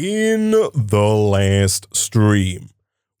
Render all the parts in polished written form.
In the last stream,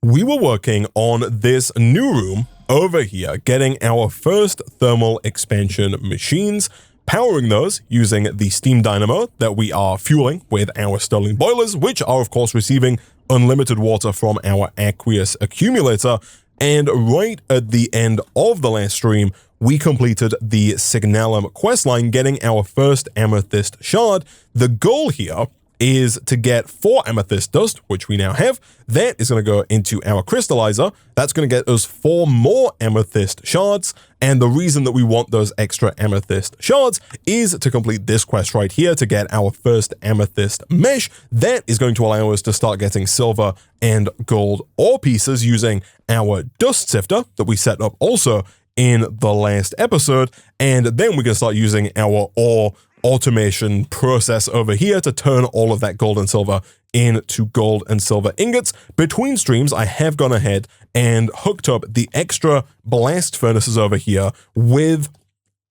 we were working on this new room over here, getting our first thermal expansion machines, powering those using the steam dynamo that we are fueling with our Stirling boilers, which are of course receiving unlimited water from our aqueous accumulator. And right at the end of the last stream, we completed the Signalum questline, getting our first amethyst shard. The goal here is to get 4 amethyst dust, which we now have. That is going to go into our crystallizer. That's going to get us 4 more amethyst shards. And the reason that we want those extra amethyst shards is to complete this quest right here to get our first amethyst mesh. That is going to allow us to start getting silver and gold ore pieces using our dust sifter that we set up also in the last episode. And then we can start using our ore automation process over here to turn all of that gold and silver into gold and silver ingots. Between streams, I have gone ahead and hooked up the extra blast furnaces over here with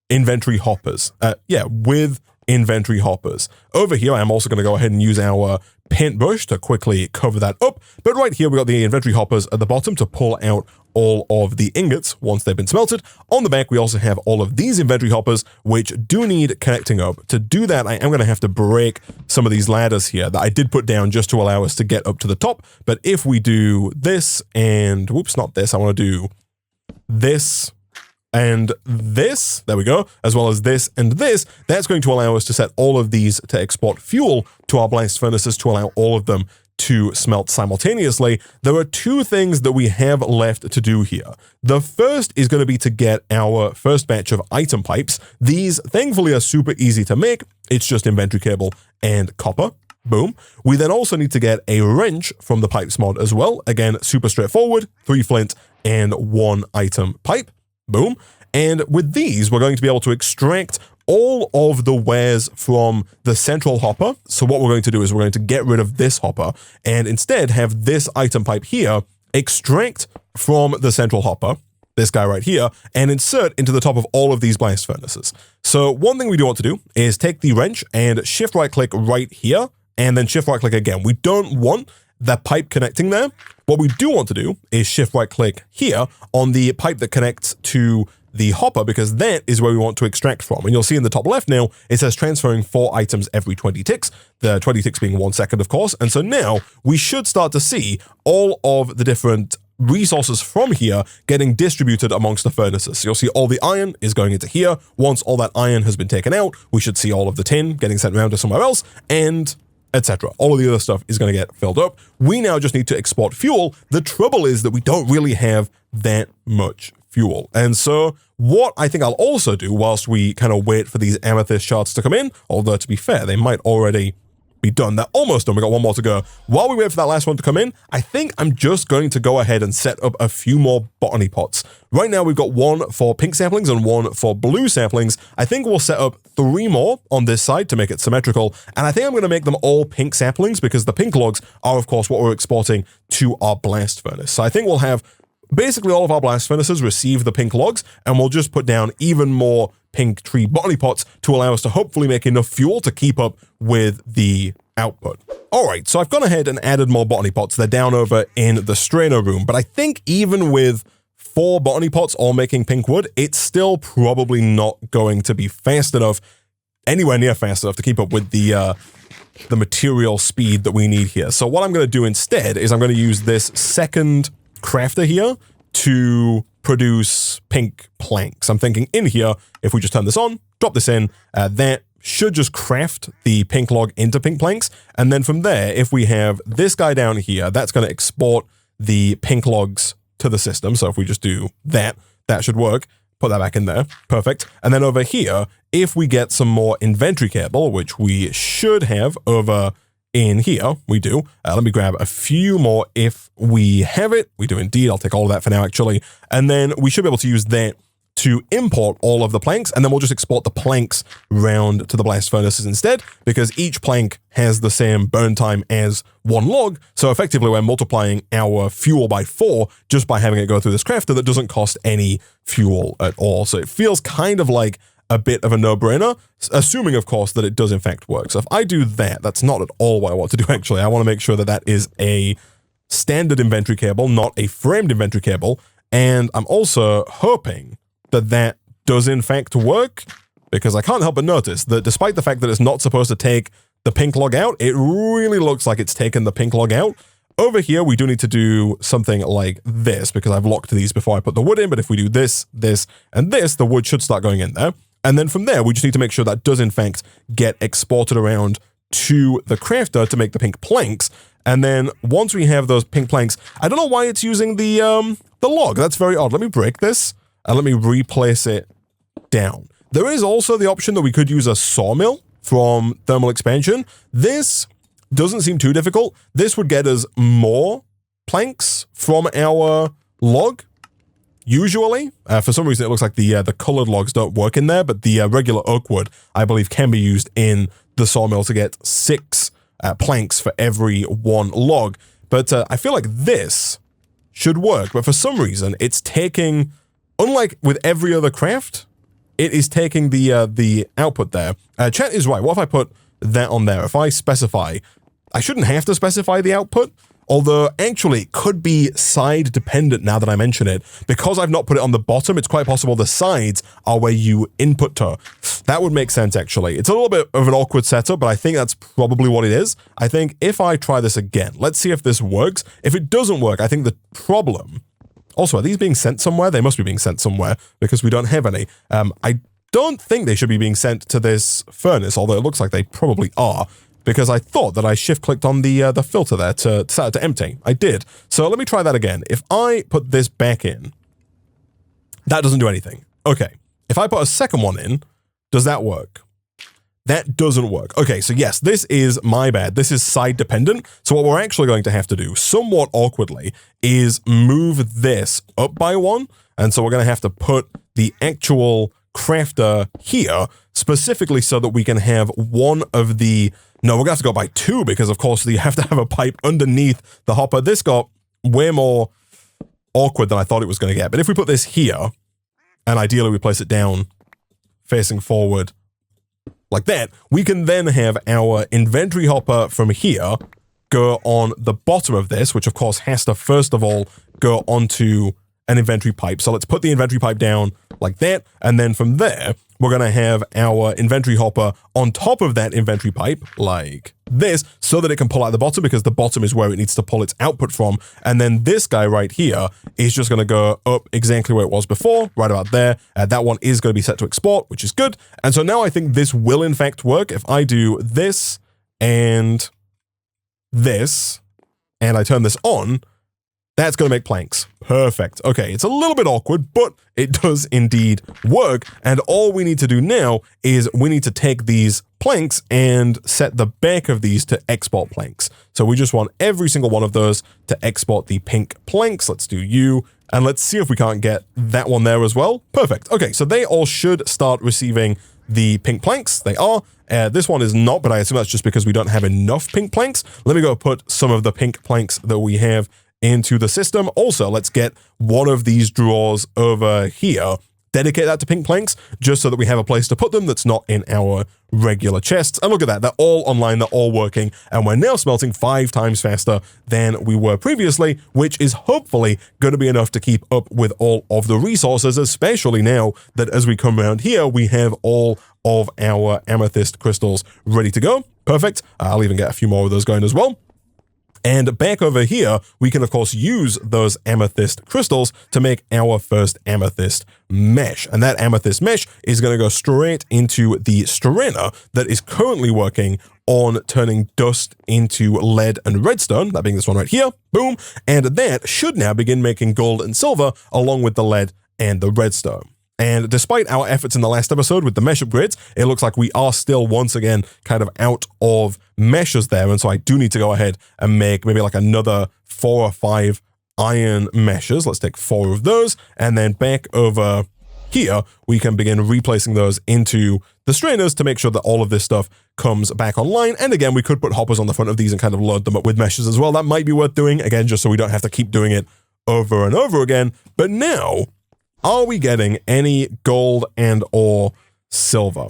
inventory hoppers. With inventory hoppers. Over here, I'm also going to go ahead and use our paintbrush to quickly cover that up. But right here, we got the inventory hoppers at the bottom to pull out all of the ingots once they've been smelted. On the back, we also have all of these inventory hoppers, which do need connecting up. To do that, I am going to have to break some of these ladders here that I did put down just to allow us to get up to the top. But if we do this and, whoops, not this, I want to do this and this, there we go, as well as this and this, that's going to allow us to set all of these to export fuel to our blast furnaces to allow all of them to smelt simultaneously. There are 2 things that we have left to do here. The first is going to be to get our first batch of item pipes. These, thankfully, are super easy to make. It's just inventory cable and copper. Boom. We then also need to get a wrench from the pipes mod as well. Again, super straightforward, 3 flint and 1 item pipe. Boom. And with these, we're going to be able to extract all of the wares from the central hopper. So what we're going to do is we're going to get rid of this hopper and instead have this item pipe here extract from the central hopper, this guy right here, and insert into the top of all of these blast furnaces. So one thing we do want to do is take the wrench and shift right click right here and then shift right click again. We don't want that pipe connecting there. What we do want to do is shift right click here on the pipe that connects to the hopper, because that is where we want to extract from. And you'll see in the top left now, it says transferring 4 items every 20 ticks, the 20 ticks being 1 second, of course. And so now we should start to see all of the different resources from here getting distributed amongst the furnaces. So you'll see all the iron is going into here. Once all that iron has been taken out, we should see all of the tin getting sent around to somewhere else, and etc. All of the other stuff is going to get filled up. We now just need to export fuel. The trouble is that we don't really have that much fuel. And so what I think I'll also do whilst we kind of wait for these amethyst shards to come in, although to be fair, they might already be done. They're almost done. We got 1 more to go. While we wait for that last one to come in, I think I'm just going to go ahead and set up a few more botany pots. Right now, we've got 1 for pink saplings and 1 for blue saplings. I think we'll set up 3 more on this side to make it symmetrical. And I think I'm going to make them all pink saplings because the pink logs are, of course, what we're exporting to our blast furnace. So I think we'll have basically all of our blast furnaces receive the pink logs, and we'll just put down even more pink tree botany pots to allow us to hopefully make enough fuel to keep up with the output. All right, so I've gone ahead and added more botany pots. They're down over in the strainer room, but I think even with 4 botany pots all making pink wood, it's still probably not going to be fast enough, anywhere near fast enough to keep up with the material speed that we need here. So what I'm going to do instead is I'm going to use this second crafter here to produce pink planks. I'm thinking in here, if we just turn this on, drop this in, that should just craft the pink log into pink planks. And then from there, if we have this guy down here, that's going to export the pink logs to the system. So if we just do that, that should work. Put that back in there. Perfect. And then over here, if we get some more inventory cable, which we should have over in here, we do. Let me grab a few more if we have it. We do indeed. I'll take all of that for now, actually. And then we should be able to use that to import all of the planks, and then we'll just export the planks round to the blast furnaces instead, because each plank has the same burn time as 1 log. So effectively, we're multiplying our fuel by 4 just by having it go through this crafter that doesn't cost any fuel at all. So it feels kind of like a bit of a no-brainer, assuming, of course, that it does in fact work. So if I do that, that's not at all what I want to do, actually. I want to make sure that that is a standard inventory cable, not a framed inventory cable. And I'm also hoping that that does in fact work, because I can't help but notice that despite the fact that it's not supposed to take the pink log out, it really looks like it's taken the pink log out. Over here, we do need to do something like this, because I've locked these before I put the wood in, but if we do this, this, and this, the wood should start going in there. And then from there, we just need to make sure that does in fact get exported around to the crafter to make the pink planks. And then once we have those pink planks, I don't know why it's using the log. That's very odd. Let me break this and let me replace it down. There is also the option that we could use a sawmill from thermal expansion. This doesn't seem too difficult. This would get us more planks from our log. Usually, for some reason, it looks like the colored logs don't work in there, but the regular oak wood, I believe, can be used in the sawmill to get 6 planks for every 1 log. But I feel like this should work, but for some reason, it's taking, unlike with every other craft, it is taking the output there. Chat is right. What if I put that on there? If I specify, I shouldn't have to specify the output, although actually it could be side dependent now that I mention it. Because I've not put it on the bottom, it's quite possible the sides are where you input to. That would make sense, actually. It's a little bit of an awkward setup, but I think that's probably what it is. I think if I try this again, let's see if this works. If it doesn't work, I think the problem... Also, are these being sent somewhere? They must be being sent somewhere because we don't have any. I don't think they should be being sent to this furnace, although it looks like they probably are, because I thought that I shift-clicked on the filter there to set it to empty. I did. So let me try that again. If I put this back in, that doesn't do anything. Okay. If I put a second one in, does that work? That doesn't work. Okay, so yes, this is my bad. This is side dependent. So what we're actually going to have to do, somewhat awkwardly, is move this up by 1. And so we're going to have to put the actual crafter here, specifically so that we can have one of the... No, we're going to have to go by 2 because, of course, you have to have a pipe underneath the hopper. This got way more awkward than I thought it was going to get. But if we put this here, and ideally we place it down facing forward, like that, we can then have our inventory hopper from here go on the bottom of this, which of course has to first of all go onto an inventory pipe. So let's put the inventory pipe down like that, and then from there, we're going to have our inventory hopper on top of that inventory pipe, like this, so that it can pull out the bottom, because the bottom is where it needs to pull its output from. And then this guy right here is just going to go up exactly where it was before, right about there. That one is going to be set to export, which is good. And so now I think this will in fact work. If I do this, and I turn this on, that's going to make planks. Perfect. Okay, it's a little bit awkward, but it does indeed work. And all we need to do now is we need to take these planks and set the back of these to export planks. So we just want every single one of those to export the pink planks. Let's do you, and let's see if we can't get that one there as well. Perfect. Okay, so they all should start receiving the pink planks. They are. This one is not, but I assume that's just because we don't have enough pink planks. Let me go put some of the pink planks that we have into the system. Also, let's get one of these drawers over here, dedicate that to pink planks, just so that we have a place to put them that's not in our regular chests. And look at that, they're all online, they're all working, and we're now smelting 5 times faster than we were previously, which is hopefully going to be enough to keep up with all of the resources, especially now that as we come around here, we have all of our amethyst crystals ready to go. Perfect. I'll even get a few more of those going as well. And back over here, we can, of course, use those amethyst crystals to make our first amethyst mesh. And that amethyst mesh is going to go straight into the strainer that is currently working on turning dust into lead and redstone, that being this one right here. Boom. And that should now begin making gold and silver along with the lead and the redstone. And despite our efforts in the last episode with the mesh upgrades, it looks like we are still once again kind of out of meshes there. And so I do need to go ahead and make maybe like another 4 or 5 iron meshes. Let's take 4 of those. And then back over here, we can begin replacing those into the strainers to make sure that all of this stuff comes back online. And again, we could put hoppers on the front of these and kind of load them up with meshes as well. That might be worth doing, again, just so we don't have to keep doing it over and over again. But now, are we getting any gold and or silver.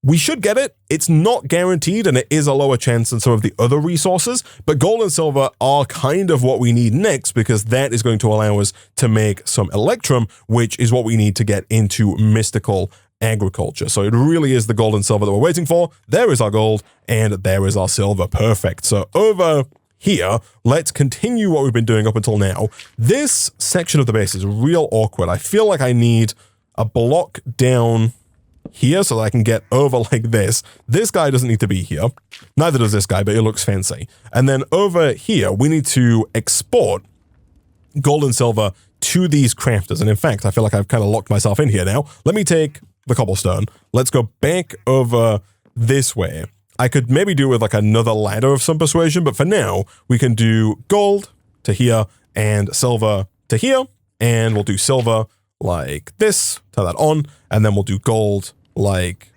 We should get it. It's not guaranteed, and it is a lower chance than some of the other resources, but gold and silver are kind of what we need next, because that is going to allow us to make some electrum, which is what we need to get into mystical agriculture. So it really is the gold and silver that we're waiting for. There is our gold, and there is our silver. Perfect. So over here, let's continue what we've been doing up until now. This section of the base is real awkward. I feel like I need a block down here so that I can get over like this. This guy doesn't need to be here. Neither does this guy, but it looks fancy. And then over here, we need to export gold and silver to these crafters. And in fact, I feel like I've kind of locked myself in here now. Let me take the cobblestone. Let's go back over this way. I could maybe do it with like another ladder of some persuasion, but for now, we can do gold to here and silver to here. And we'll do silver like this, turn that on, and then we'll do gold like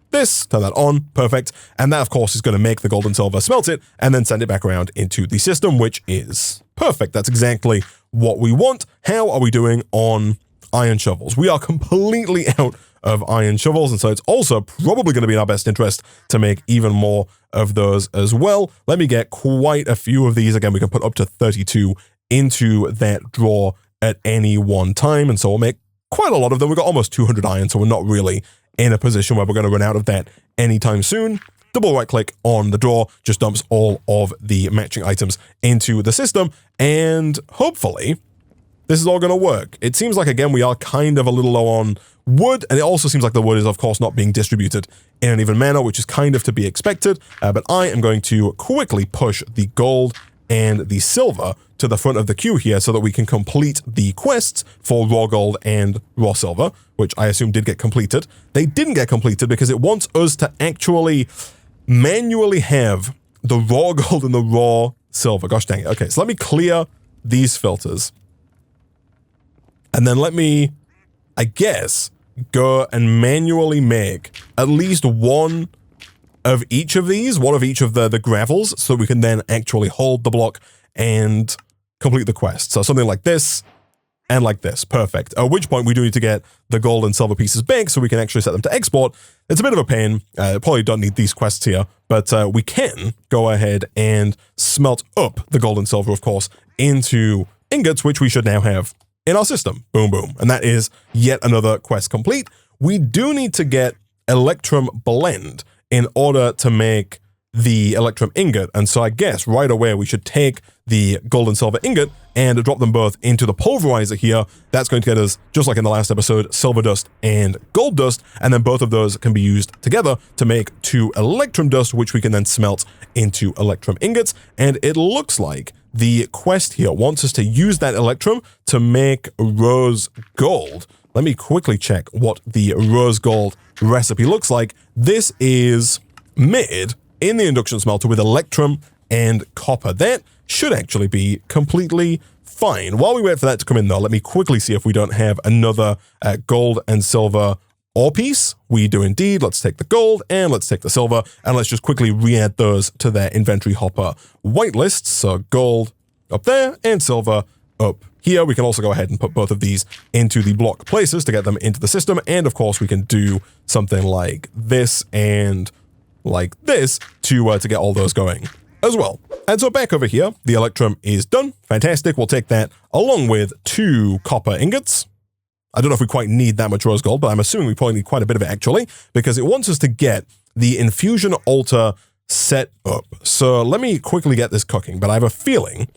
this, turn that on, perfect. And that, of course, is going to make the gold and silver, smelt it, and then send it back around into the system, which is perfect. That's exactly what we want. How are we doing on iron shovels? We are completely out of iron shovels, and so it's also probably going to be in our best interest to make even more of those as well. Let me get quite a few of these. Again, we can put up to 32 into that drawer at any one time, and so we'll make quite a lot of them. We've got almost 200 iron, so we're not really in a position where we're going to run out of that anytime soon. Double right click on the drawer just dumps all of the matching items into the system, and hopefully this is all going to work. It seems like, again, we are kind of a little low on wood, and it also seems like the wood is, of course, not being distributed in an even manner, which is kind of to be expected, but I am going to quickly push the gold and the silver to the front of the queue here so that we can complete the quests for raw gold and raw silver, which I assume did get completed. They didn't get completed because it wants us to actually manually have the raw gold and the raw silver. Gosh dang it. Okay, so let me clear these filters. And then let me, I guess, go and manually make at least one of each of these, one of each of the gravels, so we can then actually hold the block and complete the quest. So something like this and like this. Perfect. At which point we do need to get the gold and silver pieces back so we can actually set them to export. It's a bit of a pain. Probably don't need these quests here, but we can go ahead and smelt up the gold and silver, of course, into ingots, which we should now have in our system. Boom, boom. And that is yet another quest complete. We do need to get Electrum Blend in order to make the Electrum ingot. And so I guess right away we should take the gold and silver ingot and drop them both into the pulverizer here. That's going to get us, just like in the last episode, silver dust and gold dust. And then both of those can be used together to make 2 Electrum dust, which we can then smelt into Electrum ingots. And it looks like the quest here wants us to use that Electrum to make rose gold. Let me quickly check what the rose gold recipe looks like. This is made in the induction smelter with Electrum and copper. That should actually be completely fine. While we wait for that to come in though, let me quickly see if we don't have another gold and silver ore piece. We do indeed. Let's take the gold and let's take the silver, and let's just quickly re-add those to their inventory hopper whitelist. So gold up there and silver up here. We can also go ahead and put both of these into the block places to get them into the system. And of course we can do something like this and like this to get all those going as well. And so back over here, the Electrum is done. Fantastic. We'll take that along with 2 copper ingots. I don't know if we quite need that much rose gold, but I'm assuming we probably need quite a bit of it actually, because it wants us to get the infusion altar set up. So let me quickly get this cooking, but I have a feeling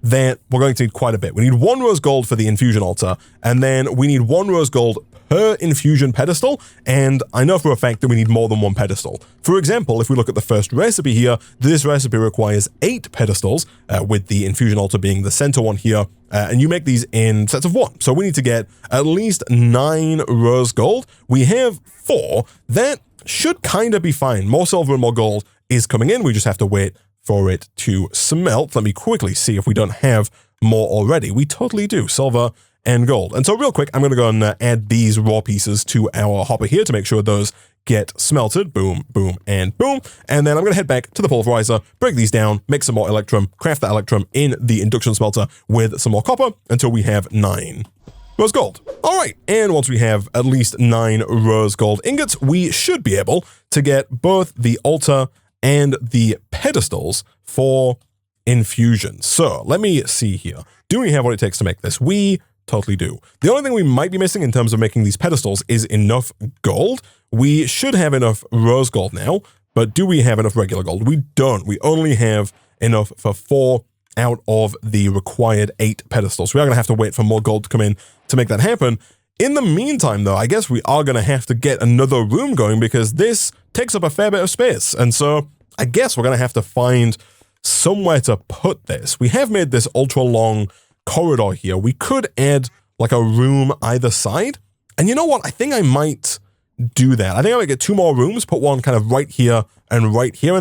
that we're going to need quite a bit. We need 1 rose gold for the infusion altar, and then we need 1 rose gold per infusion pedestal, and I know for a fact that we need more than 1 pedestal. For example, if we look at the first recipe here, this recipe requires 8 pedestals, with the infusion altar being the center one here, and you make these in sets of 1. So we need to get at least 9 rose gold. We have 4. That should kind of be fine. More silver and more gold is coming in. We just have to wait for it to smelt. Let me quickly see if we don't have more already. We totally do. Silver and gold. And so real quick, I'm going to go and add these raw pieces to our hopper here to make sure those get smelted. Boom, boom, and boom. And then I'm going to head back to the pulverizer, break these down, make some more Electrum, craft that Electrum in the induction smelter with some more copper until we have 9. rose gold. All right, and once we have at least 9 rose gold ingots, we should be able to get both the altar and the pedestals for infusion. So let me see here. Do we have what it takes to make this? We totally do. The only thing we might be missing in terms of making these pedestals is enough gold. We should have enough rose gold now, but do we have enough regular gold? We don't. We only have enough for 4 out of the required 8 pedestals. We are going to have to wait for more gold to come in to make that happen. In the meantime, though, I guess we are going to have to get another room going because this takes up a fair bit of space. And so I guess we're going to have to find somewhere to put this. We have made this ultra long corridor here. We could add like a room either side. And you know what? I think I might do that. I think I might get 2 more rooms, put one kind of right here, and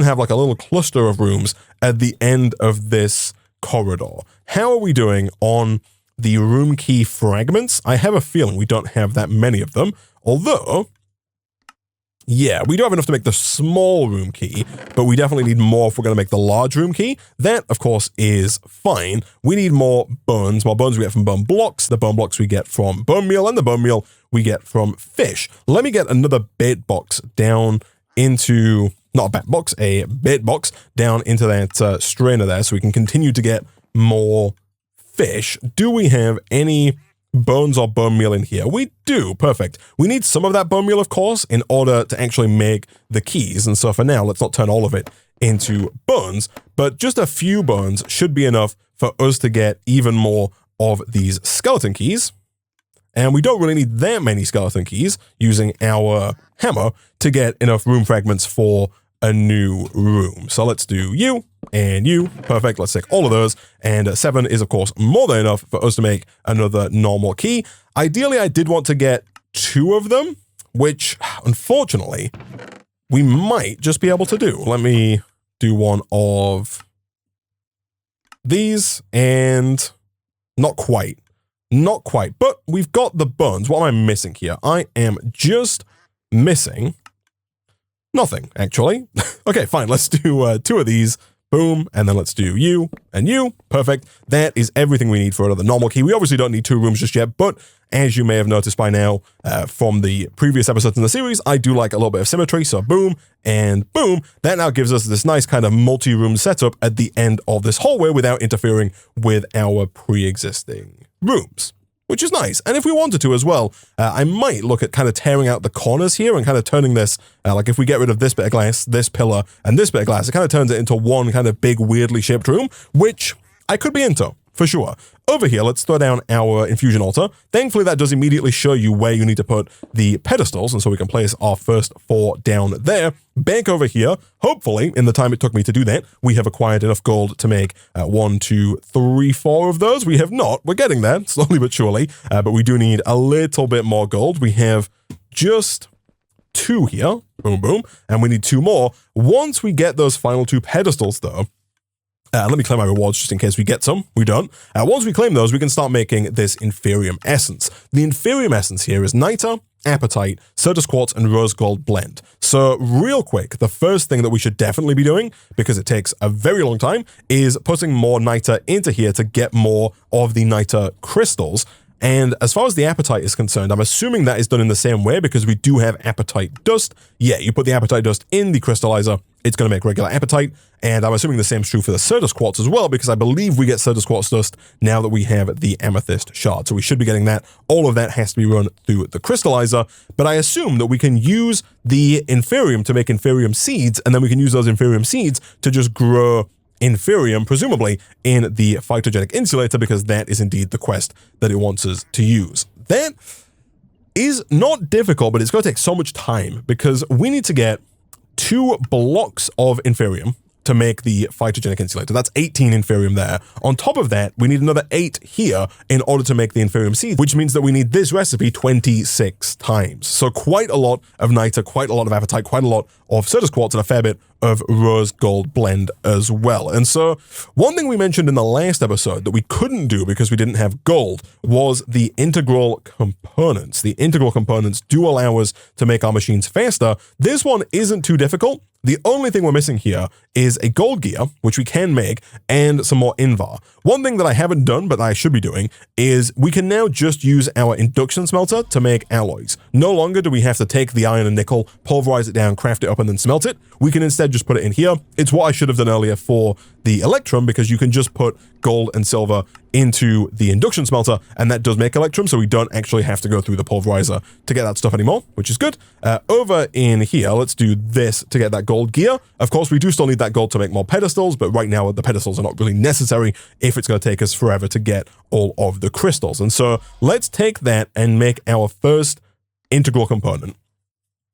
have like a little cluster of rooms at the end of this corridor. How are we doing on the room key fragments? I have a feeling we don't have that many of them, although, yeah, we do have enough to make the small room key, but we definitely need more if we're going to make the large room key. That, of course, is fine. We need more bones. More bones we get from bone blocks, the bone blocks we get from bone meal, and the bone meal we get from fish. Let me get another bait box down into, not a bat box, a bait box down into that strainer there so we can continue to get more fish. Do we have any bones or bone meal in here? We do. Perfect. We need some of that bone meal, of course, in order to actually make the keys. And so for now, let's not turn all of it into bones, but just a few bones should be enough for us to get even more of these skeleton keys. And we don't really need that many skeleton keys using our hammer to get enough room fragments for a new room. So let's do you and you. Perfect. Let's take all of those. And 7 is, of course, more than enough for us to make another normal key. Ideally, I did want to get 2 of them, which, unfortunately, we might just be able to do. Let me do one of these, and not quite. Not quite, but we've got the bones. What am I missing here? I am just missing nothing, actually. Okay, fine. Let's do 2 of these. Boom. And then let's do you and you. Perfect. That is everything we need for another normal key. We obviously don't need 2 rooms just yet, but as you may have noticed by now from the previous episodes in the series, I do like a little bit of symmetry. So boom and boom. That now gives us this nice kind of multi-room setup at the end of this hallway without interfering with our pre-existing rooms, which is nice. And if we wanted to as well, I might look at kind of tearing out the corners here and kind of turning this, like if we get rid of this bit of glass, this pillar, and this bit of glass, it kind of turns it into one kind of big, weirdly shaped room, which I could be into, for sure. Over here, let's throw down our infusion altar. Thankfully, that does immediately show you where you need to put the pedestals, and so we can place our first 4 down there. Back over here, hopefully, in the time it took me to do that, we have acquired enough gold to make 1, 2, 3, 4 of those. We have not. We're getting there, slowly but surely, but we do need a little bit more gold. We have just 2 here, boom, boom, and we need 2 more. Once we get those final 2 pedestals, though, let me claim my rewards just in case we get some. We don't. Once we claim those, we can start making this inferium essence. The inferium essence here is niter, apatite, Certus quartz, and rose gold blend. So real quick, the first thing that we should definitely be doing, because it takes a very long time, is putting more niter into here to get more of the niter crystals. And as far as the apatite is concerned, I'm assuming that is done in the same way because we do have apatite dust. Yeah, you put the apatite dust in the crystallizer, it's going to make regular apatite. And I'm assuming the same is true for the Certus quartz as well, because I believe we get Certus quartz dust now that we have the amethyst shard. So we should be getting that. All of that has to be run through the crystallizer. But I assume that we can use the inferium to make inferium seeds, and then we can use those inferium seeds to just grow inferium, presumably in the phytogenic insulator, because that is indeed the quest that it wants us to use. That is not difficult, but it's going to take so much time because we need to get 2 blocks of inferium to make the phytogenic insulator. That's 18 inferium there. On top of that, we need another 8 here in order to make the inferium seed, which means that we need this recipe 26 times. So quite a lot of niter, quite a lot of apatite, quite a lot of Certus quartz, and a fair bit of rose gold blend as well. And so one thing we mentioned in the last episode that we couldn't do because we didn't have gold was the integral components. The integral components do allow us to make our machines faster. This one isn't too difficult. The only thing we're missing here is a gold gear, which we can make, and some more invar. One thing that I haven't done, but I should be doing, is we can now just use our induction smelter to make alloys. No longer do we have to take the iron and nickel, pulverize it down, craft it up, and then smelt it. We can instead just put it in here. It's what I should have done earlier for the electrum, because you can just put gold and silver into the induction smelter, and that does make electrum, so we don't actually have to go through the pulverizer to get that stuff anymore, which is good. Over in here, let's do this to get that gold gear. Of course, we do still need that gold to make more pedestals, but right now the pedestals are not really necessary if it's going to take us forever to get all of the crystals. And so let's take that and make our first integral component.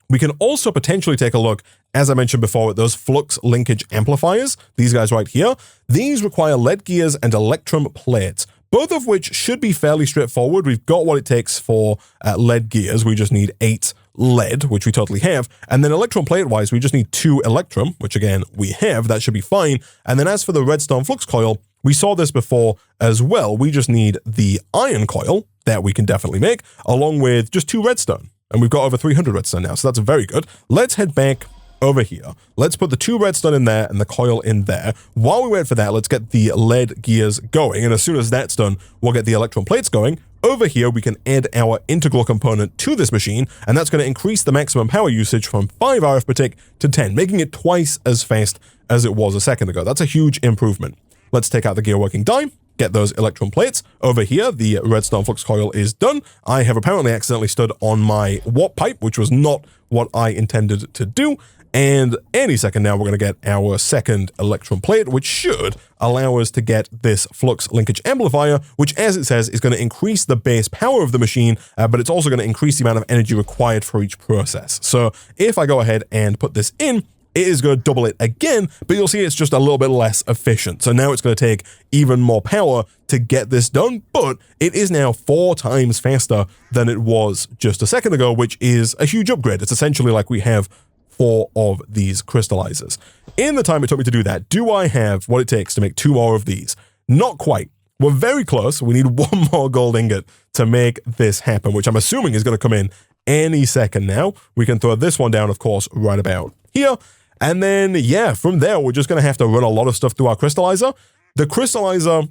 We can also potentially take a look, as I mentioned before, at those flux linkage amplifiers, these guys right here. These require lead gears and electrum plates, both of which should be fairly straightforward. We've got what it takes for lead gears. We just need 8 lead, which we totally have. And then electrum plate-wise, we just need 2 electrum, which again, we have. That should be fine. And then as for the redstone flux coil, we saw this before as well. We just need the iron coil that we can definitely make, along with just 2 redstone. And we've got over 300 redstone now, so that's very good. Let's head back over here. Let's put the 2 redstone in there and the coil in there. While we wait for that, let's get the lead gears going. And as soon as that's done, we'll get the electron plates going. Over here, we can add our integral component to this machine, and that's going to increase the maximum power usage from 5 RF per tick to 10, making it twice as fast as it was a second ago. That's a huge improvement. Let's take out the gear working die, get those electron plates. Over here, the redstone flux coil is done. I have apparently accidentally stood on my warp pipe, which was not what I intended to do. And any second now, we're going to get our second electron plate, which should allow us to get this flux linkage amplifier, which, as it says, is going to increase the base power of the machine, but it's also going to increase the amount of energy required for each process. So if I go ahead and put this in, it is going to double it again, but you'll see it's just a little bit less efficient. So now it's going to take even more power to get this done, but it is now 4 times faster than it was just a second ago, which is a huge upgrade. It's essentially like we have 4 of these crystallizers. In the time it took me to do that, do I have what it takes to make 2 more of these? Not quite. We're very close. We need 1 more gold ingot to make this happen, which I'm assuming is going to come in any second now. We can throw this one down, of course, right about here. And then, yeah, from there, we're just going to have to run a lot of stuff through our crystallizer. The crystallizer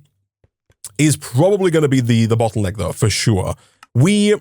is probably going to be the bottleneck, though, for sure. We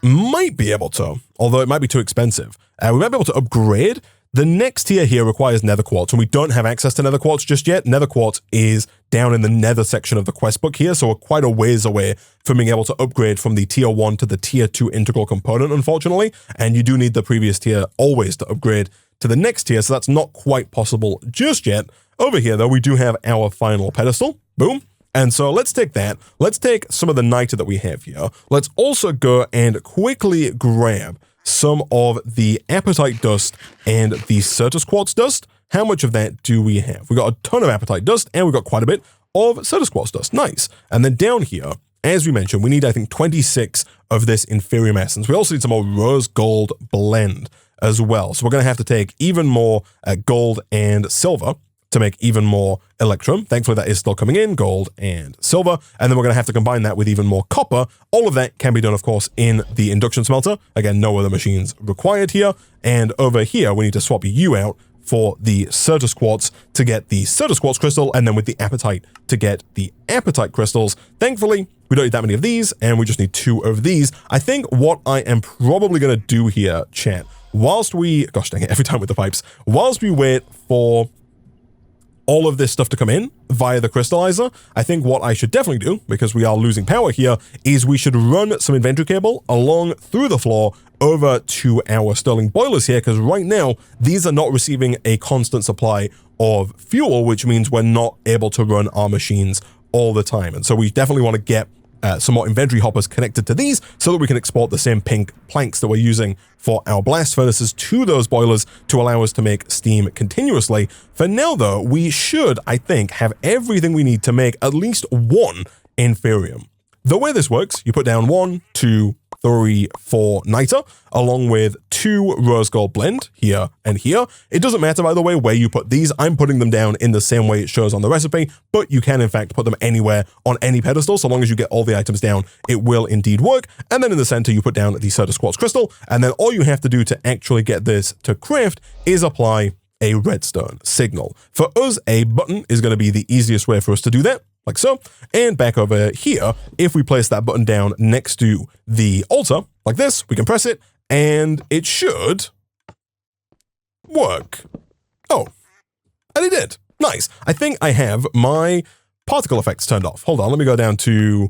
might be able to, although it might be too expensive. We might be able to upgrade. The next tier here requires nether quartz, and we don't have access to nether quartz just yet. Nether quartz is down in the nether section of the quest book here, so we're quite a ways away from being able to upgrade from the tier 1 to the tier 2 integral component, unfortunately. And you do need the previous tier always to upgrade to the next tier, so that's not quite possible just yet. Over here, though, we do have our final pedestal. Boom. And so let's take that. Let's take some of the niter that we have here. Let's also go and quickly grab some of the apatite dust and the Certus quartz dust. How much of that do we have? We got a ton of apatite dust, and we got quite a bit of Certus quartz dust. Nice. And then down here, as we mentioned, we need, I think, 26 of this inferium essence. We also need some more rose gold blend as well. So we're going to have to take even more gold and silver to make even more electrum. Thankfully, that is still coming in, gold and silver. And then we're going to have to combine that with even more copper. All of that can be done, of course, in the induction smelter. Again, no other machines required here. And over here, we need to swap you out for the Certus quartz to get the Certus quartz crystal, and then with the apatite to get the apatite crystals. Thankfully, we don't need that many of these, and we just need 2 of these. I think what I am probably going to do here, chat, whilst we, gosh dang it, every time with the pipes, whilst we wait for all of this stuff to come in via the crystallizer, I think what I should definitely do, because we are losing power here, is we should run some inventory cable along through the floor over to our Stirling boilers here, because right now, these are not receiving a constant supply of fuel, which means we're not able to run our machines all the time. And so we definitely want to get some more inventory hoppers connected to these so that we can export the same pink planks that we're using for our blast furnaces to those boilers to allow us to make steam continuously. For now, though, we should, I think, have everything we need to make at least 1 inferium. The way this works, you put down 1, 2, 3, 4 niter, along with 2 rose gold blend here and here. It doesn't matter, by the way, where you put these. I'm putting them down in the same way it shows on the recipe, but you can, in fact, put them anywhere on any pedestal. So long as you get all the items down, it will indeed work. And then in the center, you put down the Certus quartz crystal, and then all you have to do to actually get this to craft is apply a redstone signal. For us, a button is going to be the easiest way for us to do that, like so. And back over here, if we place that button down next to the altar, like this, we can press it, and it should work. Oh, and it did. Nice. I think I have my particle effects turned off. Hold on, let me go down to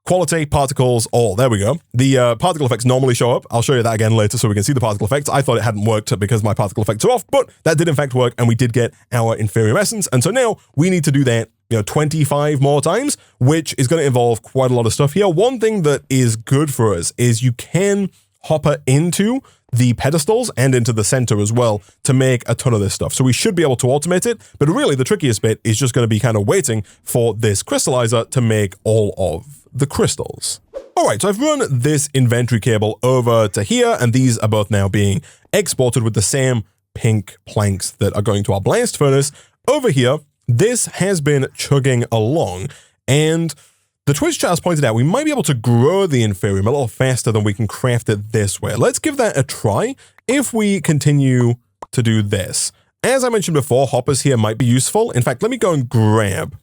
quality, particles, all. There we go. The particle effects normally show up. I'll show you that again later so we can see the particle effects. I thought it hadn't worked because my particle effects are off, but that did in fact work, and we did get our inferium essence. And so now we need to do that, 25 more times, which is going to involve quite a lot of stuff here. One thing that is good for us is you can hopper into the pedestals and into the center as well to make a ton of this stuff. So we should be able to automate it, but really the trickiest bit is just going to be kind of waiting for this crystallizer to make all of the crystals. All right, so I've run this inventory cable over to here, and these are both now being exported with the same pink planks that are going to our blast furnace. Over here, this has been chugging along, and the Twitch chat has pointed out we might be able to grow the inferium a little faster than we can craft it this way. Let's give that a try if we continue to do this. As I mentioned before, hoppers here might be useful. In fact, let me go and grab,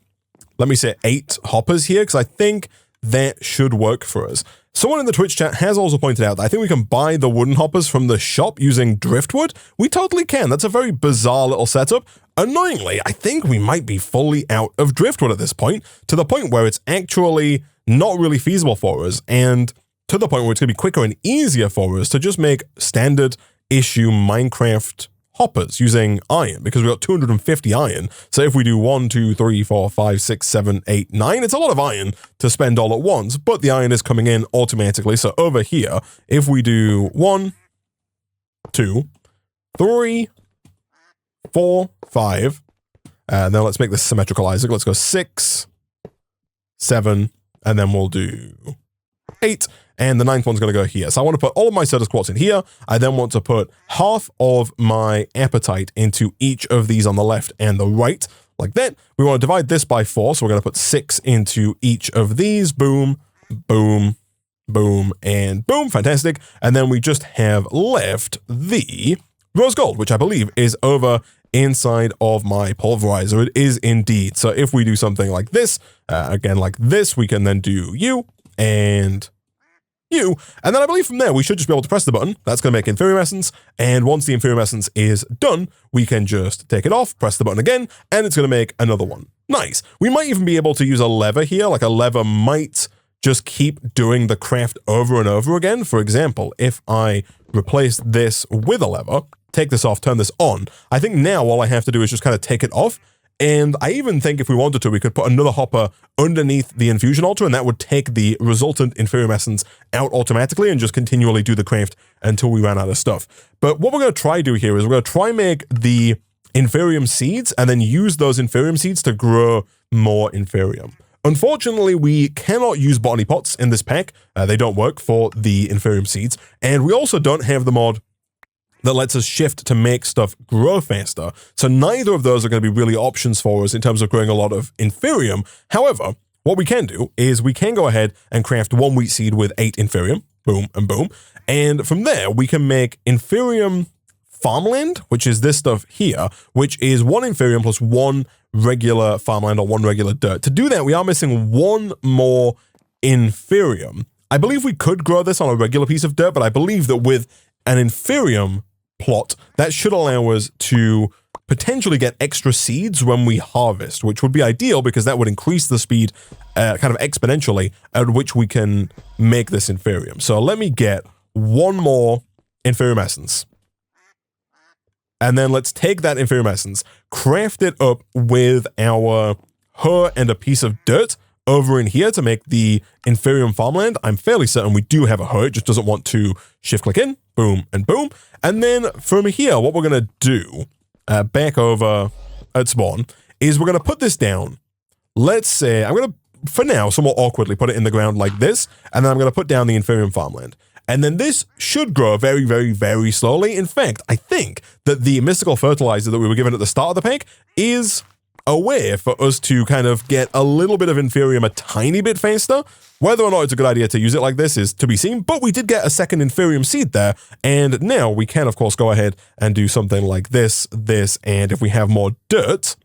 let me say 8 hoppers here, because I think that should work for us. Someone in the Twitch chat has also pointed out that I think we can buy the wooden hoppers from the shop using driftwood. We totally can. That's a very bizarre little setup. Annoyingly, I think we might be fully out of driftwood at this point, to the point where it's actually not really feasible for us, and to the point where it's going to be quicker and easier for us to just make standard issue Minecraft hoppers using iron, because we've got 250 iron. So if we do 1, 2, 3, 4, 5, 6, 7, 8, 9, it's a lot of iron to spend all at once, but the iron is coming in automatically. So over here, if we do 1, 2, 3, 4, 5, and then let's make this symmetrical, Isaac. Let's go 6, 7, and then we'll do 8. And the 9th one's going to go here. So I want to put all of my Certus quartz in here. I then want to put half of my apatite into each of these on the left and the right, like that. We want to divide this by 4, so we're going to put 6 into each of these. Boom, boom, boom, and boom. Fantastic. And then we just have left the rose gold, which I believe is over inside of my pulverizer. It is indeed. So if we do something like this, again like this, we can then do you and you, and then I believe from there we should just be able to press the button. That's going to make inferium essence, and once the inferium essence is done, we can just take it off, press the button again, and it's going to make another one. Nice. We might even be able to use a lever here, like a lever might just keep doing the craft over and over again. For example, if I replace this with a lever, take this off, turn this on, I think now all I have to do is just kind of take it off. And I even think if we wanted to, we could put another hopper underneath the infusion altar, and that would take the resultant inferium essence out automatically and just continually do the craft until we ran out of stuff. But what we're going to try do here is we're going to try make the inferium seeds and then use those inferium seeds to grow more inferium. Unfortunately, we cannot use botany pots in this pack. They don't work for the inferium seeds. And we also don't have the mod that lets us shift to make stuff grow faster. So neither of those are going to be really options for us in terms of growing a lot of inferium. However, what we can do is we can go ahead and craft 1 wheat seed with 8 inferium, boom and boom. And from there, we can make inferium farmland, which is this stuff here, which is 1 inferium plus 1 regular farmland or 1 regular dirt. To do that, we are missing 1 more inferium. I believe we could grow this on a regular piece of dirt, but I believe that with an inferium plot, that should allow us to potentially get extra seeds when we harvest, which would be ideal because that would increase the speed kind of exponentially at which we can make this inferium. So let me get 1 more inferium essence. And then let's take that inferium essence, craft it up with our her and a piece of dirt over in here to make the inferium farmland. I'm fairly certain we do have a her, it just doesn't want to shift click in, boom and boom. And then from here, what we're going to do back over at spawn is we're going to put this down. Let's say, I'm going to, for now, somewhat awkwardly put it in the ground like this, and then I'm going to put down the inferium farmland. And then this should grow very, very, very slowly. In fact, I think that the mystical fertilizer that we were given at the start of the pack is a way for us to kind of get a little bit of inferium a tiny bit faster. Whether or not it's a good idea to use it like this is to be seen, but we did get a second inferium seed there, and now we can, of course, go ahead and do something like this, and if we have more dirt,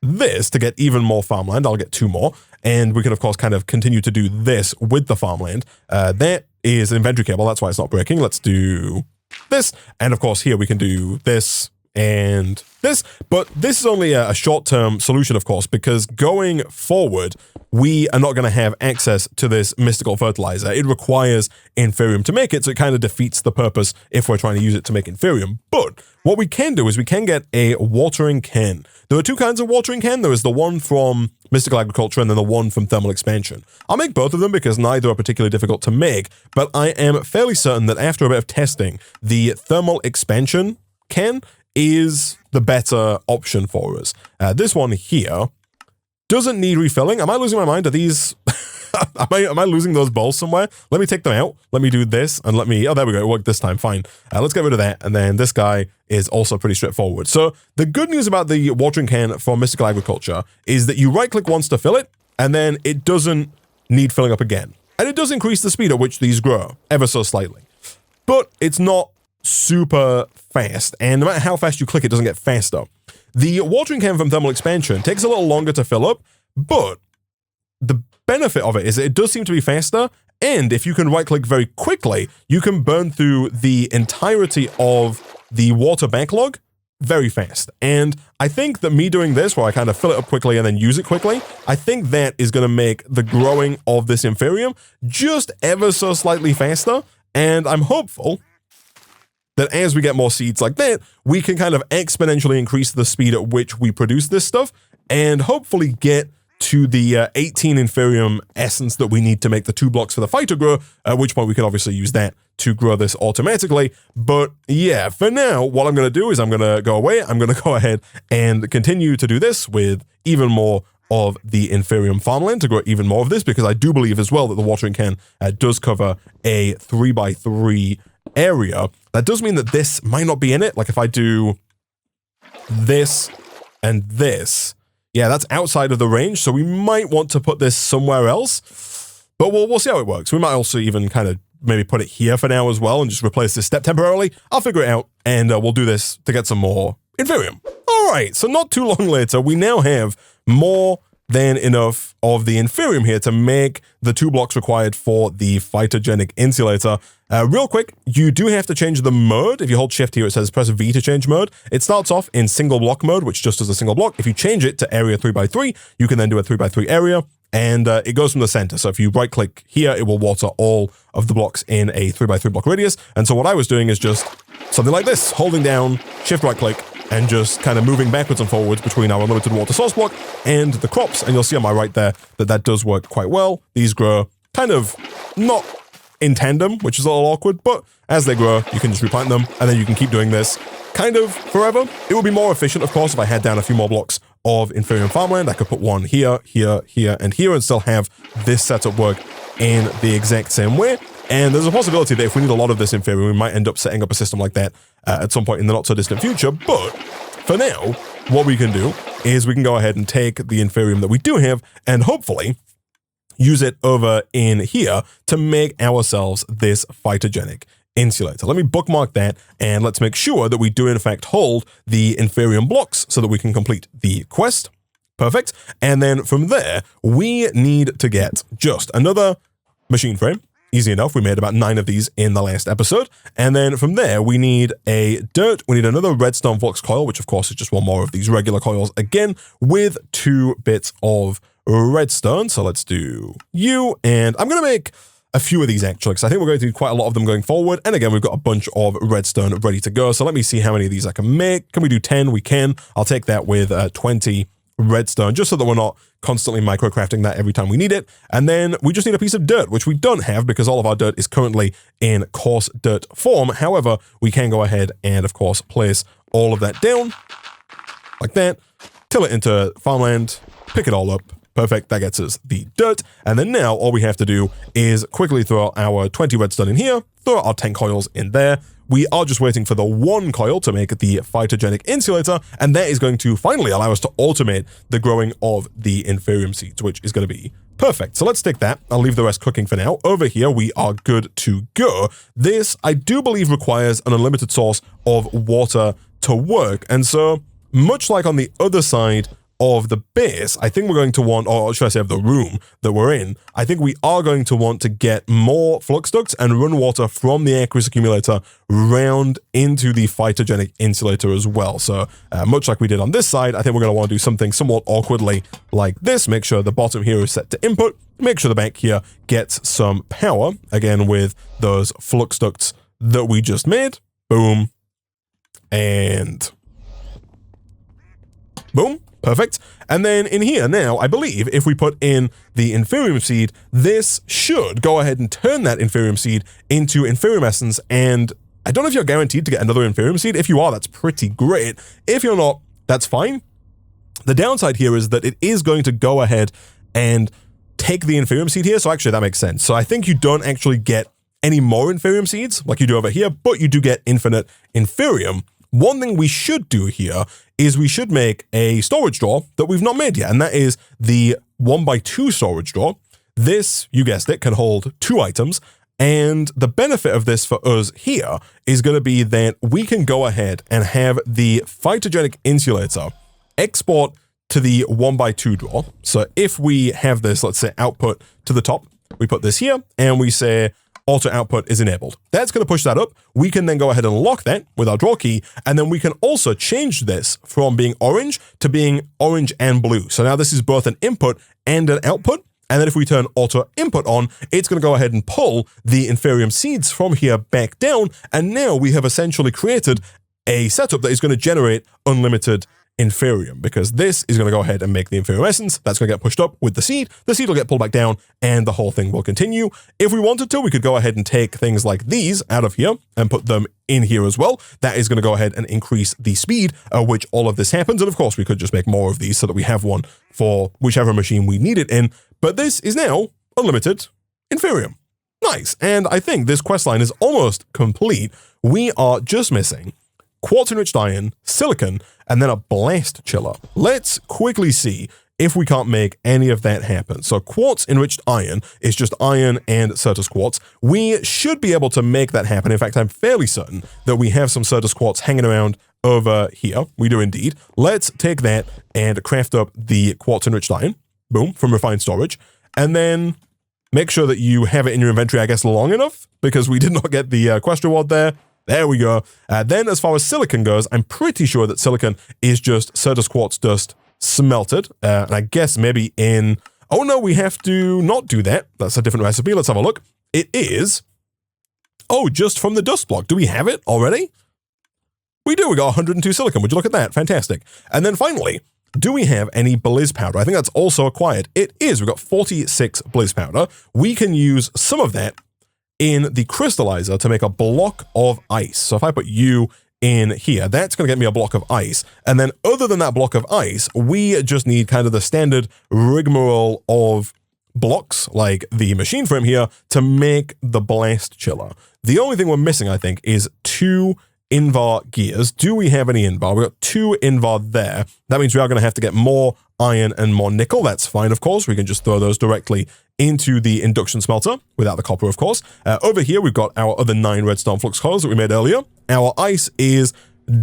this to get even more farmland. I'll get 2 more, and we can, of course, kind of continue to do this with the farmland. That is an inventory cable. That's why it's not breaking. Let's do this, and of course, here we can do this and this, but this is only a short-term solution, of course, because going forward, we are not going to have access to this mystical fertilizer. It requires inferium to make it, so it kind of defeats the purpose if we're trying to use it to make inferium. But what we can do is we can get a watering can. There are 2 kinds of watering can. There is the one from mystical agriculture and then the one from thermal expansion. I'll make both of them because neither are particularly difficult to make, but I am fairly certain that after a bit of testing, the thermal expansion can is the better option for us. This one here doesn't need refilling. Am I losing my mind? Are these... am I losing those balls somewhere? Let me take them out. Let me do this, and let me... Oh, there we go. It worked this time. Fine. Let's get rid of that, and then this guy is also pretty straightforward. So the good news about the watering can for mystical agriculture is that you right-click once to fill it, and then it doesn't need filling up again. And it does increase the speed at which these grow, ever so slightly. But it's not super fast, and no matter how fast you click, it doesn't get faster. The watering can from thermal expansion takes a little longer to fill up, but the benefit of it is that it does seem to be faster, and if you can right-click very quickly, you can burn through the entirety of the water backlog very fast. And I think that me doing this, where I kind of fill it up quickly and then use it quickly, I think that is going to make the growing of this inferium just ever so slightly faster, and I'm hopeful that as we get more seeds like that, we can kind of exponentially increase the speed at which we produce this stuff, and hopefully get to the 18 inferium essence that we need to make the 2 blocks for the fighter grow, at which point we can obviously use that to grow this automatically. But yeah, for now, what I'm going to do is I'm going to go away. I'm going to go ahead and continue to do this with even more of the inferium farmland to grow even more of this, because I do believe as well that the watering can does cover a 3x3 area. That does mean that this might not be in it. Like if I do this and this, yeah, that's outside of the range, so we might want to put this somewhere else, but we'll see how it works. We might also even kind of maybe put it here for now as well and just replace this step temporarily. I'll figure it out, and we'll do this to get some more inferium. All right, so not too long later, we now have more than enough of the inferium here to make the 2 blocks required for the phytogenic insulator. Real quick, you do have to change the mode. If you hold shift here, it says press V to change mode. It starts off in single block mode, which just does a single block. If you change it to area 3x3, you can then do a 3x3 area, and it goes from the center. So if you right click here, it will water all of the blocks in a 3x3 block radius. And so what I was doing is just something like this, holding down shift right click, and just kind of moving backwards and forwards between our limited water source block and the crops. And you'll see on my right there that that does work quite well. These grow kind of not in tandem, which is a little awkward, but as they grow, you can just replant them, and then you can keep doing this kind of forever. It would be more efficient, of course, if I had down a few more blocks of inferium farmland. I could put one here, here, here, and here, and still have this setup work in the exact same way. And there's a possibility that if we need a lot of this inferium, we might end up setting up a system like that at some point in the not-so-distant future. But for now, what we can do is we can go ahead and take the inferium that we do have and hopefully use it over in here to make ourselves this phytogenic insulator. Let me bookmark that, and let's make sure that we do in fact hold the inferium blocks so that we can complete the quest. Perfect. And then from there, we need to get just another machine frame. Easy enough. We made about 9 of these in the last episode. And then from there, we need a dirt. We need another redstone flux coil, which of course is just one more of these regular coils again, with 2 bits of redstone. So let's do you. And I'm going to make a few of these actually, because I think we're going to do quite a lot of them going forward. And again, we've got a bunch of redstone ready to go. So let me see how many of these I can make. Can we do 10? We can. I'll take that with 20 redstone, just so that we're not constantly microcrafting that every time we need it. And then we just need a piece of dirt, which we don't have because all of our dirt is currently in coarse dirt form. However, we can go ahead and, of course, place all of that down like that, till it into farmland, pick it all up. Perfect, that gets us the dirt. And then now all we have to do is quickly throw our 20 redstone in here, throw our 10 coils in there. we are just waiting for the one coil to make the phytogenic insulator, and that is going to finally allow us to automate the growing of the inferium seeds, which is going to be perfect. So let's take that. I'll leave the rest cooking for now. Over here, we are good to go. This, I do believe, requires an unlimited source of water to work. And so, much like on the other side of the base, I think we're going to want, or should I say of the room that we're in, I think we are going to want to get more flux ducts and run water from the aqueous accumulator round into the phytogenic insulator as well. So much like we did on this side, I think we're going to want to do something somewhat awkwardly like this. Make sure the bottom here is set to input. Make sure the back here gets some power, again with those flux ducts that we just made. Boom. And boom. Perfect. And then in here now, I believe if we put in the inferium seed, this should go ahead and turn that inferium seed into inferium essence. And I don't know if you're guaranteed to get another inferium seed. If you are, that's pretty great. If you're not, that's fine. The downside here is that it is going to go ahead and take the inferium seed here. So actually that makes sense. So I think you don't actually get any more inferium seeds like you do over here, but you do get infinite inferium. One thing we should do here is we should make a storage drawer that we've not made yet, and that is the 1x2 storage drawer. This, you guessed it, can hold 2 items, and the benefit of this for us here is going to be that we can go ahead and have the phytogenic insulator export to the 1x2 drawer. So if we have this, let's say, output to the top, we put this here, and we say auto output is enabled. That's going to push that up. We can then go ahead and lock that with our draw key, and then we can also change this from being orange to being orange and blue. So now this is both an input and an output. And then if we turn auto input on, it's going to go ahead and pull the inferium seeds from here back down. And now we have essentially created a setup that is going to generate unlimited inferium, because this is going to go ahead and make the inferium essence. That's going to get pushed up with the seed will get pulled back down, and the whole thing will continue. If we wanted to, we could go ahead and take things like these out of here and put them in here as well. That is going to go ahead and increase the speed at which all of this happens. And of course, we could just make more of these so that we have one for whichever machine we need it in. But this is now unlimited inferium. Nice. And I think this questline is almost complete. We are just missing quartz-enriched iron, silicon, and then a blast chiller. Let's quickly see if we can't make any of that happen. So quartz-enriched iron is just iron and Certus quartz. We should be able to make that happen. In fact, I'm fairly certain that we have some Certus quartz hanging around over here. We do indeed. Let's take that and craft up the quartz-enriched iron. Boom, from refined storage. And then make sure that you have it in your inventory, I guess, long enough, because we did not get the quest reward there. There we go. Then as far as silicon goes, I'm pretty sure that silicon is just Certus quartz dust smelted. And I guess maybe in... Oh no, we have to not do that. That's a different recipe. Let's have a look. It is... Oh, just from the dust block. Do we have it already? We do. We got 102 silicon. Would you look at that? Fantastic. And then finally, do we have any blizz powder? I think that's also acquired. It is. We've got 46 blizz powder. We can use some of that in the crystallizer to make a block of ice. So if I put you in here, that's going to get me a block of ice. And then other than that block of ice, we just need kind of the standard rigmarole of blocks like the machine frame here to make the blast chiller. The only thing we're missing, I think, is 2 Invar gears. Do we have any Invar? We've got 2 Invar there. That means we are going to have to get more iron and more nickel. That's fine, of course. We can just throw those directly into the induction smelter without the copper, of course. Over here, we've got our other 9 redstone flux coils that we made earlier. Our ice is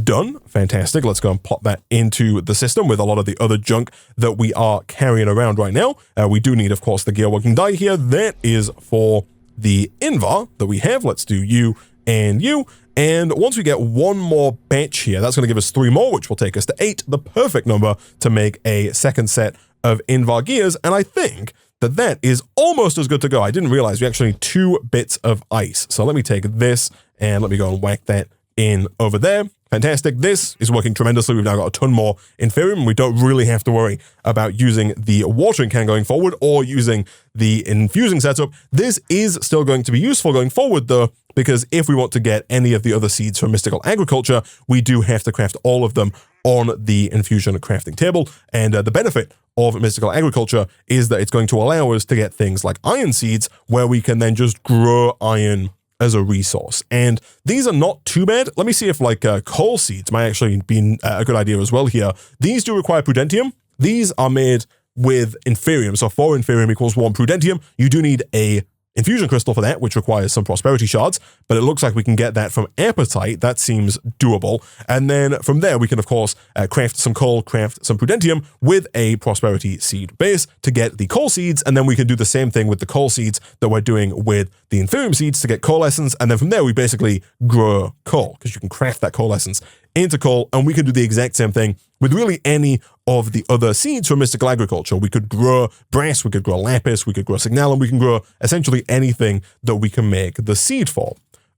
done. Fantastic. Let's go and pop that into the system with a lot of the other junk that we are carrying around right now. We do need, of course, the gear working die here. That is for the Invar that we have. Let's do you and you. And once we get one more batch here, that's going to give us 3 more, which will take us to 8, the perfect number to make a second set of Invar gears. And I think that that is almost as good to go. I didn't realize we actually need 2 bits of ice. So let me take this and let me go and whack that in over there. Fantastic. This is working tremendously. We've now got a ton more inferium. We don't really have to worry about using the watering can going forward or using the infusing setup. This is still going to be useful going forward, though, because if we want to get any of the other seeds from mystical agriculture, we do have to craft all of them on the infusion crafting table. And the benefit of mystical agriculture is that it's going to allow us to get things like iron seeds, where we can then just grow iron as a resource. And these are not too bad. Let me see if like coal seeds might actually be a good idea as well here. These do require prudentium. These are made with inferium. So 4 inferium equals 1 prudentium. You do need a infusion crystal for that, which requires some prosperity shards, but it looks like we can get that from apatite. That seems doable. And then from there, we can, of course, craft some coal, craft some prudentium with a prosperity seed base to get the coal seeds. And then we can do the same thing with the coal seeds that we're doing with the inferium seeds to get coal essence. And then from there, we basically grow coal because you can craft that coal essence into coal. And we can do the exact same thing with really any of the other seeds from mystical agriculture. We could grow brass, we could grow lapis, we could grow signalum, we can grow essentially anything that we can make the seed for.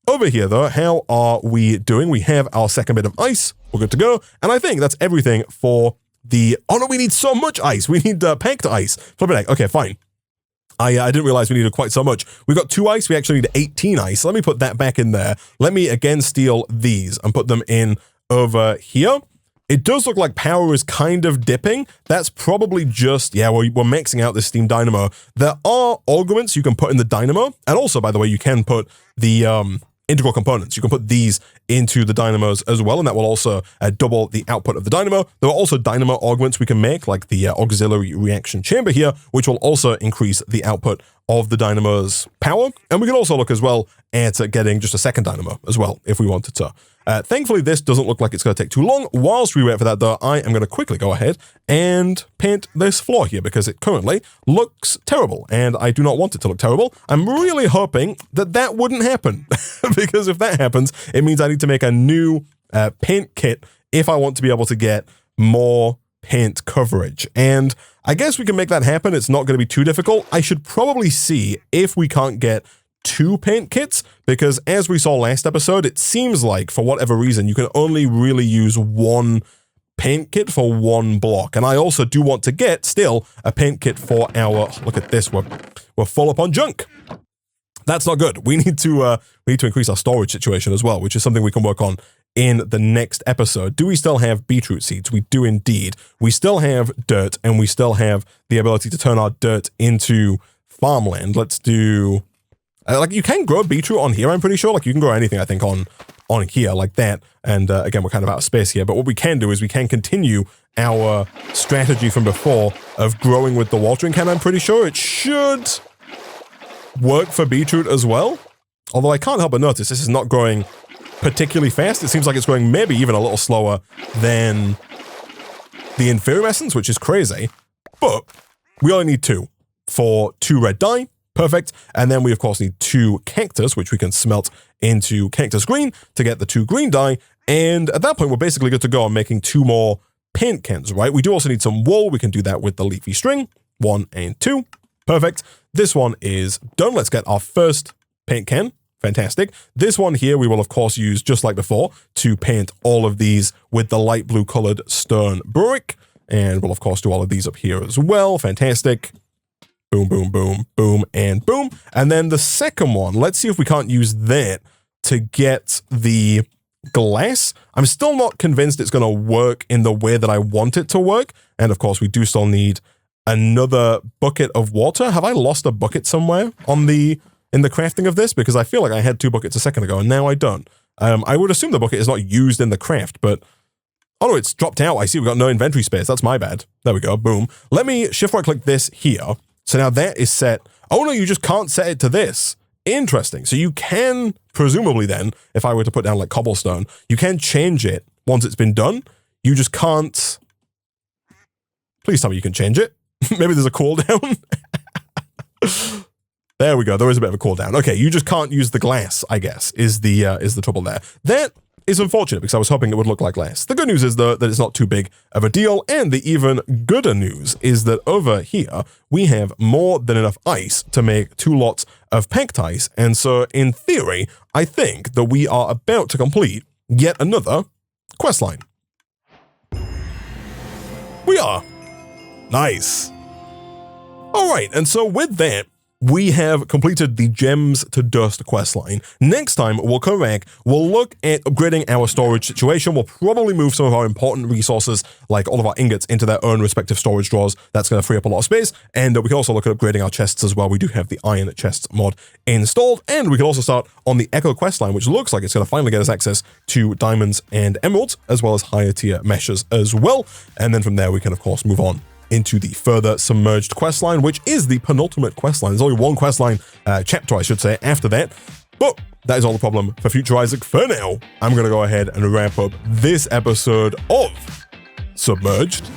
Over here though, how are we doing? We have our second bit of ice, we're good to go, and I think that's everything for the, oh no, we need so much ice, we need packed ice. Flip it, okay, fine. I didn't realize we needed quite so much. We've got 2 ice, we actually need 18 ice. Let me put that back in there. Let me again steal these and put them in over here. It does look like power is kind of dipping. That's probably just, yeah, we're maxing out this steam dynamo. There are augments you can put in the dynamo. And also, by the way, you can put the integral components. You can put these into the dynamos as well, and that will also double the output of the dynamo. There are also dynamo augments we can make, like the auxiliary reaction chamber here, which will also increase the output of the dynamo's power. And we can also look as well at getting just a second dynamo as well, if we wanted to. Thankfully, this doesn't look like it's going to take too long. Whilst we wait for that, though, I am going to quickly go ahead and paint this floor here because it currently looks terrible, and I do not want it to look terrible. I'm really hoping that that wouldn't happen because if that happens, it means I need to make a new paint kit if I want to be able to get more paint coverage. And I guess we can make that happen. It's not going to be too difficult. I should probably see if we can't get 2 paint kits, because as we saw last episode, it seems like for whatever reason, you can only really use 1 paint kit for 1 block. And I also do want to get still a paint kit for our, look at this, we're full up on junk. That's not good. We need to increase our storage situation as well, which is something we can work on in the next episode. Do we still have beetroot seeds? We do indeed. We still have dirt, and we still have the ability to turn our dirt into farmland. Let's do, like, you can grow beetroot on here, I'm pretty sure. Like, you can grow anything, I think, on here like that. And again, we're kind of out of space here. But what we can do is we can continue our strategy from before of growing with the watering can, I'm pretty sure. It should work for beetroot as well. Although I can't help but notice this is not growing particularly fast. It seems like it's growing maybe even a little slower than the inferium essence, which is crazy. But we only need 2 for 2 red dye. Perfect. And then we, of course, need 2 cactus, which we can smelt into cactus green to get the 2 green dye. And at that point, we're basically good to go on making 2 more paint cans, right? We do also need some wool. We can do that with the leafy string. 1 and 2. Perfect. This one is done. Let's get our first paint can. Fantastic. This one here, we will, of course, use, just like before, to paint all of these with the light blue colored stone brick. And we'll, of course, do all of these up here as well. Fantastic. Boom, boom, boom, boom, and boom. And then the second one, let's see if we can't use that to get the glass. I'm still not convinced it's going to work in the way that I want it to work. And of course, we do still need another bucket of water. Have I lost a bucket somewhere in the crafting of this? Because I feel like I had 2 buckets a second ago, and now I don't. I would assume the bucket is not used in the craft, but oh no, it's dropped out. I see we've got no inventory space. That's my bad. There we go. Boom. Let me shift right click this here. So now that is set. Oh no, you just can't set it to this. Interesting. So you can, presumably then, if I were to put down like cobblestone, you can change it once it's been done. You just can't. Please tell me you can change it. Maybe there's a cooldown. There we go. There is a bit of a cooldown. Okay, you just can't use the glass, I guess, is the trouble there. That is unfortunate because I was hoping it would look like glass. The good news is, though, that it's not too big of a deal, and the even gooder news is that over here, we have more than enough ice to make 2 lots of packed ice, and so, in theory, I think that we are about to complete yet another questline. We are. Nice. All right, and so with that, we have completed the Gems to Dust questline. Next time, we'll come back, we'll look at upgrading our storage situation. We'll probably move some of our important resources, like all of our ingots, into their own respective storage drawers. That's going to free up a lot of space, and we can also look at upgrading our chests as well. We do have the iron chests mod installed, and we can also start on the Echo questline, which looks like it's going to finally get us access to diamonds and emeralds, as well as higher tier meshes as well. And then from there, we can, of course, move on into the further submerged questline, which is the penultimate questline. There's only one questline, chapter, I should say, after that. But that is all the problem for Future Isaac. For now, I'm going to go ahead and wrap up this episode of Submerged.